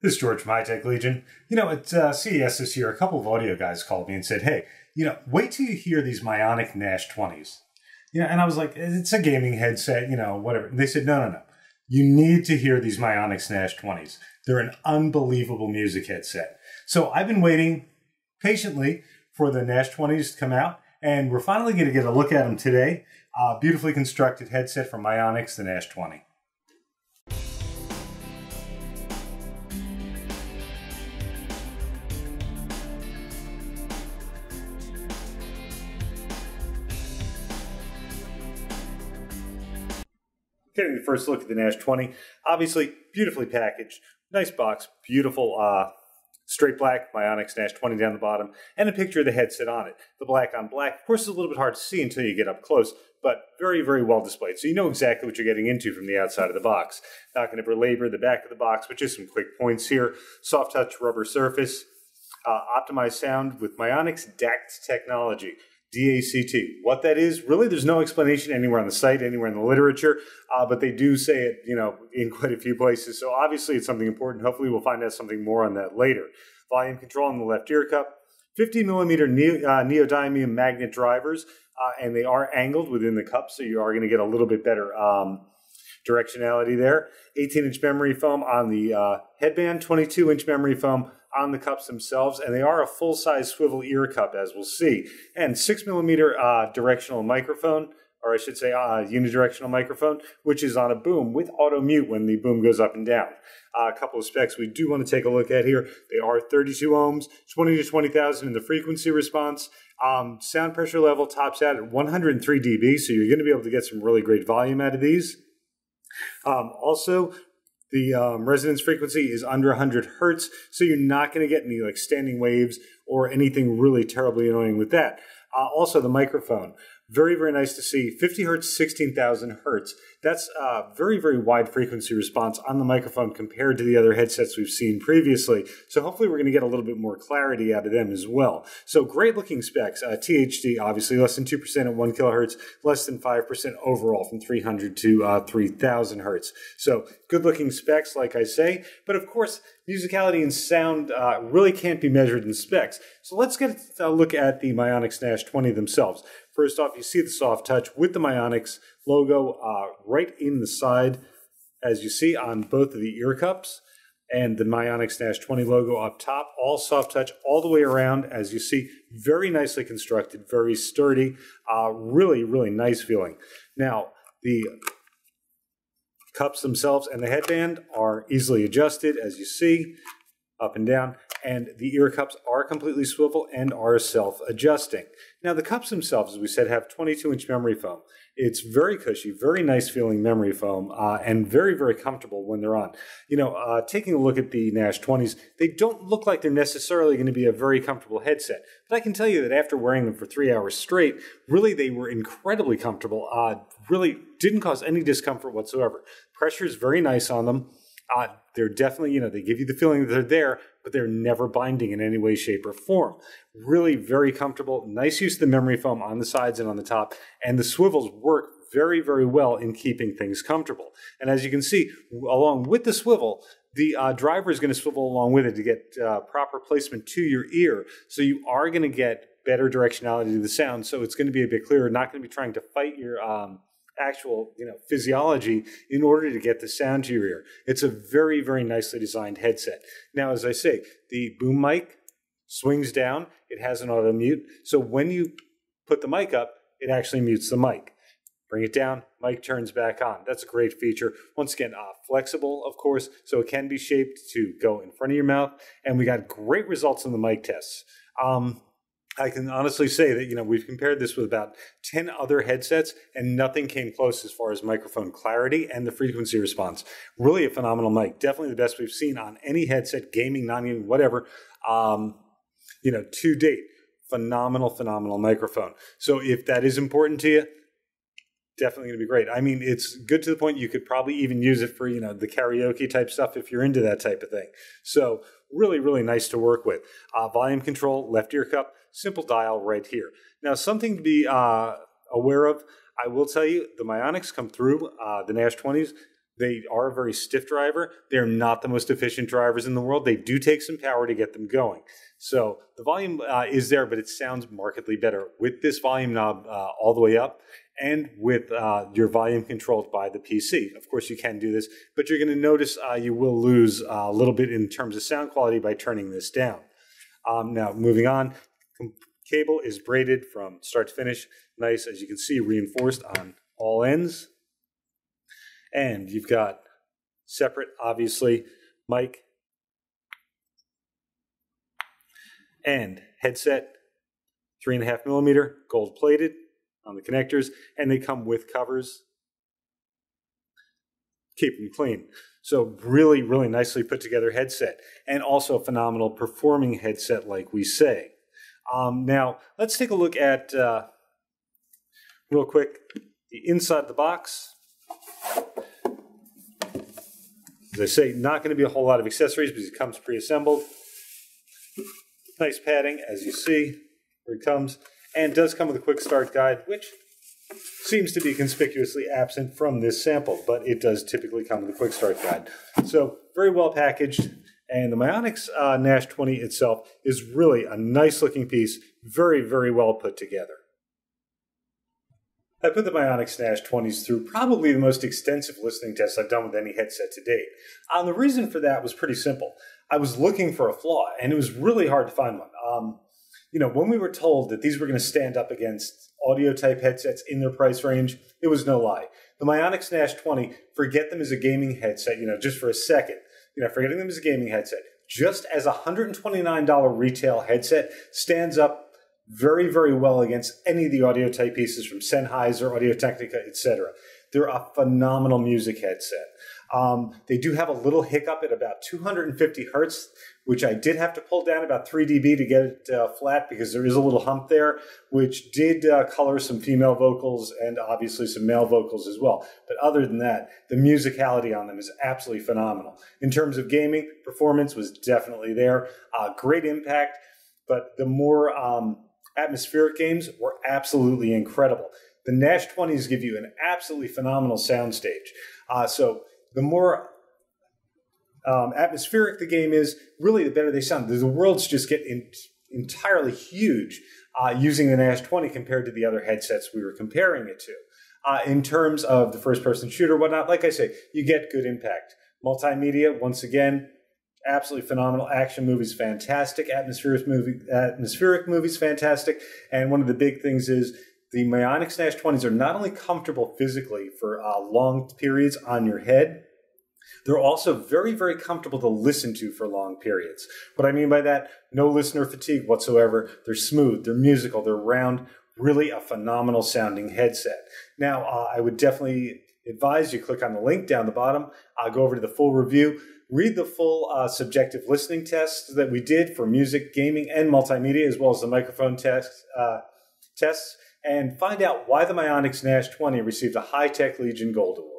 This is George from High Tech Legion. At CES this year, a couple of audio guys called me and said, hey, wait till you hear these Mionix Nash 20s. And I was like, it's a gaming headset, whatever. And they said, no. You need to hear these Mionix Nash 20s. They're an unbelievable music headset. So I've been waiting patiently for the Nash 20s to come out, and we're finally going to get a look at them today. Beautifully constructed headset from Mionix, the Nash 20. Getting the first look at the Nash 20, obviously beautifully packaged, nice box, beautiful straight black Mionix Nash 20 down the bottom, and a picture of the headset on it. The black on black, of course, is a little bit hard to see until you get up close, but very, very well displayed. So you know exactly what you're getting into from the outside of the box. Not going to belabor the back of the box, but just some quick points here. Soft touch rubber surface, optimized sound with Mionix D.A.C.T technology. D.A.C.T. What that is, really there's no explanation anywhere on the site, anywhere in the literature, but they do say it, in quite a few places. So obviously it's something important. Hopefully we'll find out something more on that later. Volume control on the left ear cup, 50 millimeter neodymium magnet drivers, and they are angled within the cup, so you are going to get a little bit better directionality there. 18-inch memory foam on the headband, 22-inch memory foam on the cups themselves, and they are a full-size swivel ear cup, as we'll see. And 6mm directional microphone, or I should say unidirectional microphone, which is on a boom with auto mute when the boom goes up and down. A couple of specs we do want to take a look at here. They are 32 ohms, 20 to 20,000 in the frequency response. Sound pressure level tops out at 103 dB, so you're going to be able to get some really great volume out of these. Also, the resonance frequency is under 100 hertz, so you're not going to get any standing waves or anything really terribly annoying with that. Also, the microphone. Very, very nice to see. 50 hertz, 16,000 hertz. That's a very, very wide frequency response on the microphone compared to the other headsets we've seen previously. So hopefully we're going to get a little bit more clarity out of them as well. So great looking specs. THD, obviously less than 2% at 1 kilohertz, less than 5% overall from 300 to 3,000 hertz. So good looking specs, like I say. But of course, musicality and sound really can't be measured in specs. So let's get a look at the Mionix Nash 20 themselves. First off, you see the soft touch with the Mionix logo right in the side, as you see on both of the ear cups, and the Mionix Nash 20 logo up top. All soft touch all the way around, as you see. Very nicely constructed, very sturdy, really, really nice feeling. Now, the cups themselves and the headband are easily adjusted, as you see, up and down, and the ear cups are completely swivel and are self-adjusting. Now, the cups themselves, as we said, have 22-inch memory foam. It's very cushy, very nice feeling memory foam, and very, very comfortable when they're on. Taking a look at the Nash 20s, they don't look like they're necessarily going to be a very comfortable headset. But I can tell you that after wearing them for 3 hours straight, really they were incredibly comfortable. Really didn't cause any discomfort whatsoever. Pressure is very nice on them. They're definitely, they give you the feeling that they're there, but they're never binding in any way, shape, or form. Really very comfortable. Nice use of the memory foam on the sides and on the top. And the swivels work very, very well in keeping things comfortable. And as you can see, along with the swivel, the driver is going to swivel along with it to get proper placement to your ear. So you are going to get better directionality to the sound. So it's going to be a bit clearer. Not going to be trying to fight your actual physiology in order to get the sound to your ear. It's a very, very nicely designed headset. Now, as I say, the boom mic swings down. It has an auto mute. So when you put the mic up, it actually mutes the mic. Bring it down, mic turns back on. That's a great feature. Once again, flexible, of course, so it can be shaped to go in front of your mouth. And we got great results on the mic tests. I can honestly say that, we've compared this with about 10 other headsets and nothing came close as far as microphone clarity and the frequency response. Really a phenomenal mic. Definitely the best we've seen on any headset, gaming, non-gaming, whatever, to date. Phenomenal, phenomenal microphone. So if that is important to you, definitely going to be great. I mean, it's good to the point you could probably even use it for, the karaoke type stuff if you're into that type of thing. So really, really nice to work with. Volume control, left ear cup, simple dial right here. Now, something to be aware of, I will tell you, the Mionix come through, the Nash 20s, They are a very stiff driver. They're not the most efficient drivers in the world. They do take some power to get them going. So the volume is there, but it sounds markedly better with this volume knob all the way up and with your volume controlled by the PC. Of course, you can do this, but you're going to notice you will lose a little bit in terms of sound quality by turning this down. Now, moving on, cable is braided from start to finish. Nice, as you can see, reinforced on all ends. And you've got separate, obviously, mic and headset, 3.5 millimeter, gold plated on the connectors, and they come with covers. Keep them clean. So really, really nicely put together headset, and also a phenomenal performing headset, like we say. Now, let's take a look at, real quick, the inside of the box. As I say, not going to be a whole lot of accessories because it comes pre-assembled. Nice padding, as you see, where it comes, and does come with a quick start guide, which seems to be conspicuously absent from this sample, but it does typically come with a quick start guide. So very well packaged, and the Mionix Nash 20 itself is really a nice looking piece, very, very well put together. I put the Mionix Nash 20s through probably the most extensive listening test I've done with any headset to date. The reason for that was pretty simple. I was looking for a flaw, and it was really hard to find one. When we were told that these were going to stand up against audio-type headsets in their price range, it was no lie. The Mionix Nash 20, forget them as a gaming headset, just for a second. Forgetting them as a gaming headset, just as a $129 retail headset stands up very, very well against any of the audio-type pieces from Sennheiser, Audio-Technica, etc. They're a phenomenal music headset. They do have a little hiccup at about 250 hertz, which I did have to pull down about 3 dB to get it flat because there is a little hump there, which did color some female vocals and obviously some male vocals as well. But other than that, the musicality on them is absolutely phenomenal. In terms of gaming, performance was definitely there. Great impact, but the more atmospheric games were absolutely incredible. The Nash 20s give you an absolutely phenomenal soundstage. So the more atmospheric the game is, really the better they sound. The worlds just get entirely huge using the Nash 20 compared to the other headsets we were comparing it to. In terms of the first-person shooter, whatnot, like I say, you get good impact. Multimedia, once again, absolutely phenomenal. Action movies, fantastic. Atmospheric movies, fantastic. And one of the big things is the Mionix Nash 20s are not only comfortable physically for long periods on your head, they're also very, very comfortable to listen to for long periods. What I mean by that, no listener fatigue whatsoever. They're smooth, they're musical, they're round, really a phenomenal sounding headset. Now, I would definitely advise you click on the link down the bottom, go over to the full review, read the full subjective listening tests that we did for music, gaming, and multimedia, as well as the microphone tests, and find out why the Mionix Nash 20 received a High Tech Legion Gold Award.